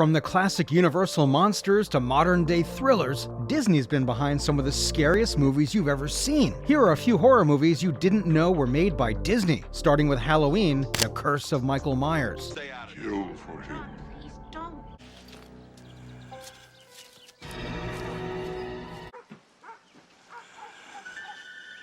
From the classic Universal monsters to modern-day thrillers, Disney's been behind some of the scariest movies you've ever seen. Here are a few horror movies you didn't know were made by Disney, starting with Halloween, The Curse of Michael Myers. Kill for him. Please don't.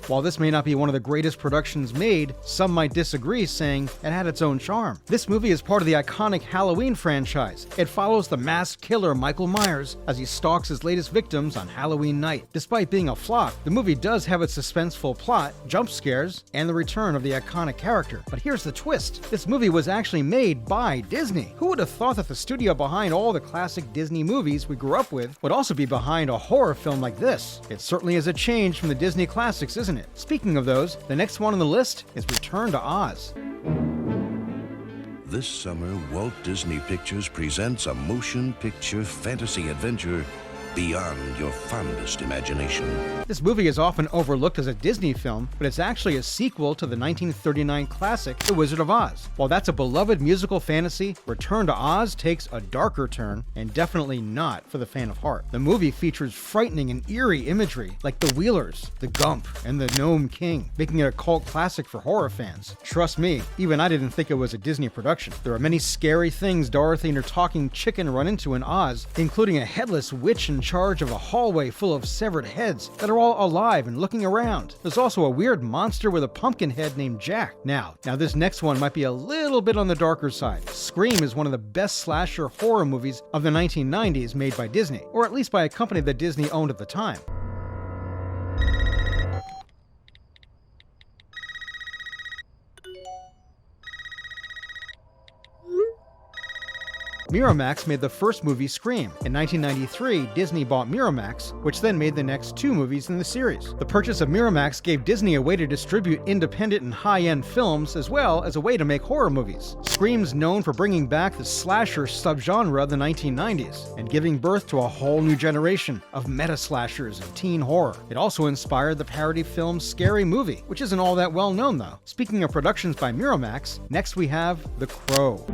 While this may not be one of the greatest productions made, some might disagree, saying it had its own charm. This movie is part of the iconic Halloween franchise. It follows the masked killer Michael Myers as he stalks his latest victims on Halloween night. Despite being a flop, the movie does have its suspenseful plot, jump scares, and the return of the iconic character. But here's the twist. This movie was actually made by Disney. Who would have thought that the studio behind all the classic Disney movies we grew up with would also be behind a horror film like this? It certainly is a change from the Disney classics, isn't it? Speaking of those, the next one on the list is Return to Oz. This summer, Walt Disney Pictures presents a motion picture fantasy adventure beyond your fondest imagination. This movie is often overlooked as a Disney film, but it's actually a sequel to the 1939 classic The Wizard of Oz. While that's a beloved musical fantasy, Return to Oz takes a darker turn, and definitely not for the fan of heart. The movie features frightening and eerie imagery like the Wheelers, the Gump, and the Gnome King, making it a cult classic for horror fans. Trust me, even I didn't think it was a Disney production. There are many scary things Dorothy and her talking chicken run into in Oz, including a headless witch in charge of a hallway full of severed heads that are all alive and looking around. There's also a weird monster with a pumpkin head named Jack. Now this next one might be a little bit on the darker side. Scream is one of the best slasher horror movies of the 1990s made by Disney, or at least by a company that Disney owned at the time. Miramax made the first movie Scream. In 1993, Disney bought Miramax, which then made the next two movies in the series. The purchase of Miramax gave Disney a way to distribute independent and high-end films, as well as a way to make horror movies. Scream's known for bringing back the slasher subgenre of the 1990s, and giving birth to a whole new generation of meta-slashers and teen horror. It also inspired the parody film Scary Movie, which isn't all that well known though. Speaking of productions by Miramax, next we have The Crow.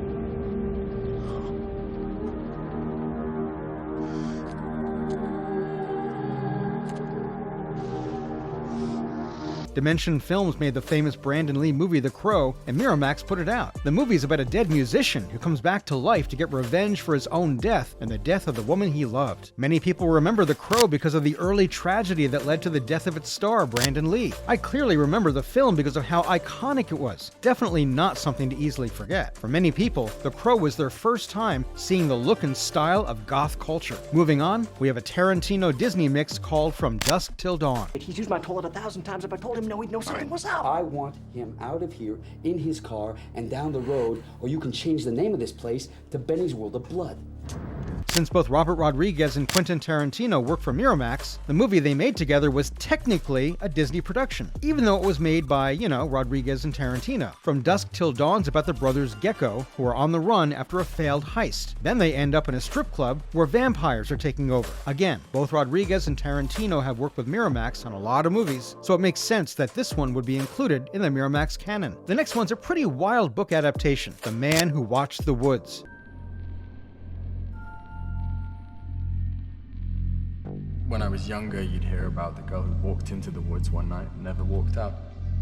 Dimension Films made the famous Brandon Lee movie The Crow, and Miramax put it out. The movie is about a dead musician who comes back to life to get revenge for his own death and the death of the woman he loved. Many people remember The Crow because of the early tragedy that led to the death of its star, Brandon Lee. I clearly remember the film because of how iconic it was. Definitely not something to easily forget. For many people, The Crow was their first time seeing the look and style of goth culture. Moving on, we have a Tarantino-Disney mix called From Dusk Till Dawn. He's used my toilet 1,000 times. If I told him no, he'd know something was up. I want him out of here in his car and down the road, or you can change the name of this place to Benny's World of Blood. Since both Robert Rodriguez and Quentin Tarantino worked for Miramax, the movie they made together was technically a Disney production, even though it was made by, Rodriguez and Tarantino. From Dusk Till Dawn's about the brothers Gecko, who are on the run after a failed heist. Then they end up in a strip club where vampires are taking over. Again, both Rodriguez and Tarantino have worked with Miramax on a lot of movies, so it makes sense that this one would be included in the Miramax canon. The next one's a pretty wild book adaptation, The Man Who Watched the Woods. When I was younger, you'd hear about the girl who walked into the woods one night and never walked out.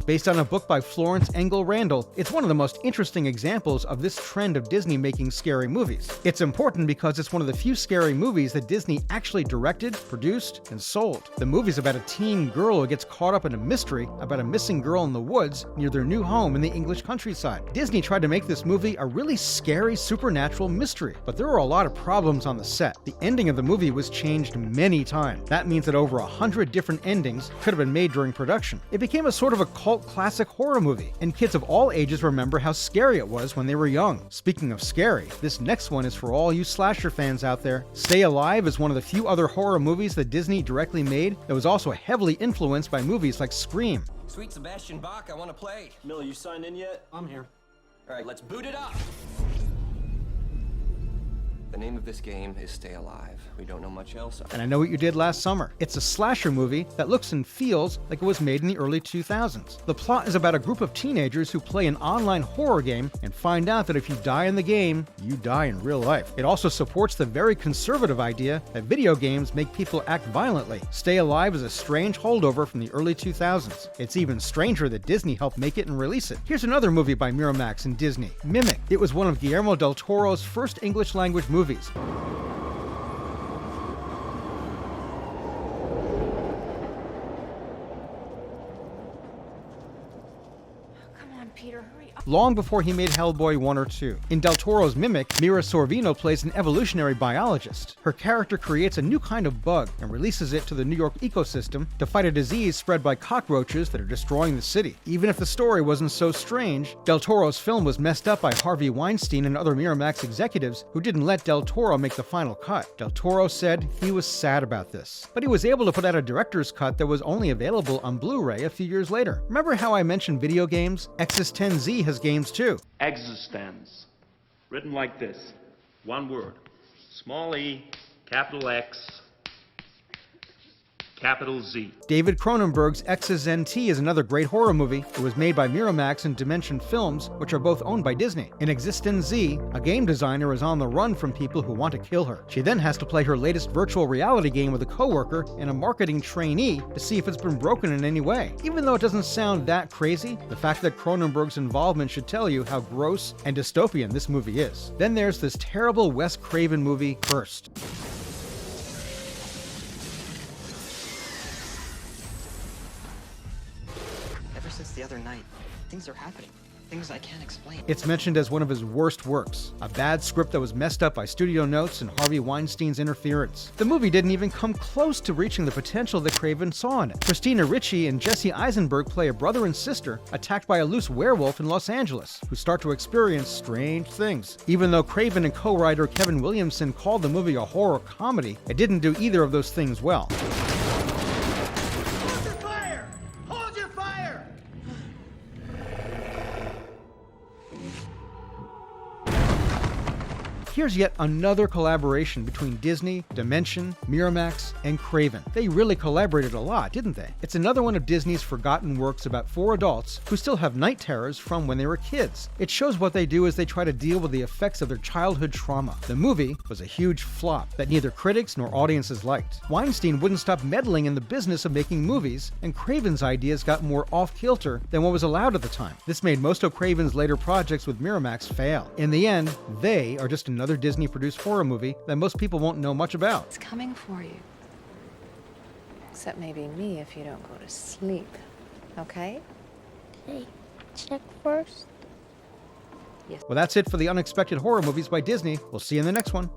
Based on a book by Florence Engel Randall, it's one of the most interesting examples of this trend of Disney making scary movies. It's important because it's one of the few scary movies that Disney actually directed, produced, and sold. The movie's about a teen girl who gets caught up in a mystery about a missing girl in the woods near their new home in the English countryside. Disney tried to make this movie a really scary supernatural mystery, but there were a lot of problems on the set. The ending of the movie was changed many times. That means that over 100 different endings could have been made during production. It became a sort of a cult classic horror movie, and kids of all ages remember how scary it was when they were young. Speaking of scary, this next one is for all you slasher fans out there. Stay Alive is one of the few other horror movies that Disney directly made that was also heavily influenced by movies like Scream. Sweet Sebastian Bach, I want to play. Miller, you signed in yet? I'm here. All right, let's boot it up. Let's boot it up. Stay Alive is one of the few other horror movies that Disney directly made that was also heavily influenced by movies like Scream. Miller, you signed in yet? I'm here. All right, let's boot it up. The name of this game is Stay Alive. We don't know much else. And I Know What You Did Last Summer. It's a slasher movie that looks and feels like it was made in the early 2000s. The plot is about a group of teenagers who play an online horror game and find out that if you die in the game, you die in real life. It also supports the very conservative idea that video games make people act violently. Stay Alive is a strange holdover from the early 2000s. It's even stranger that Disney helped make it and release it. Here's another movie by Miramax and Disney, Mimic. It was one of Guillermo del Toro's first English-language movies. Come on, Peter, hurry up. Long before he made Hellboy 1 or 2. In Del Toro's Mimic, Mira Sorvino plays an evolutionary biologist. Her character creates a new kind of bug and releases it to the New York ecosystem to fight a disease spread by cockroaches that are destroying the city. Even if the story wasn't so strange, Del Toro's film was messed up by Harvey Weinstein and other Miramax executives who didn't let Del Toro make the final cut. Del Toro said he was sad about this, but he was able to put out a director's cut that was only available on Blu-ray a few years later. Remember how I mentioned video games? Exis 10Z has games too. Existence, written like this, one word, small e, capital X, capital Z. David Cronenberg's Exis NT is another great horror movie. It was made by Miramax and Dimension Films, which are both owned by Disney. In Existence Z, a game designer is on the run from people who want to kill her. She then has to play her latest virtual reality game with a coworker and a marketing trainee to see if it's been broken in any way. Even though it doesn't sound that crazy, the fact that Cronenberg's involvement should tell you how gross and dystopian this movie is. Then there's this terrible Wes Craven movie, Cursed. Since the other night, things are happening. Things I can't explain. It's mentioned as one of his worst works, a bad script that was messed up by studio notes and Harvey Weinstein's interference. The movie didn't even come close to reaching the potential that Craven saw in it. Christina Ricci and Jesse Eisenberg play a brother and sister attacked by a loose werewolf in Los Angeles, who start to experience strange things. Even though Craven and co-writer Kevin Williamson called the movie a horror comedy, it didn't do either of those things well. Here's yet another collaboration between Disney, Dimension, Miramax, and Craven. They really collaborated a lot, didn't they? It's another one of Disney's forgotten works about 4 adults who still have night terrors from when they were kids. It shows what they do as they try to deal with the effects of their childhood trauma. The movie was a huge flop that neither critics nor audiences liked. Weinstein wouldn't stop meddling in the business of making movies, and Craven's ideas got more off-kilter than what was allowed at the time. This made most of Craven's later projects with Miramax fail. In the end, they are just another Disney-produced horror movie that most people won't know much about. It's coming for you. Except maybe me if you don't go to sleep. Okay? Hey, check first. Well, that's it for the unexpected horror movies by Disney. We'll see you in the next one.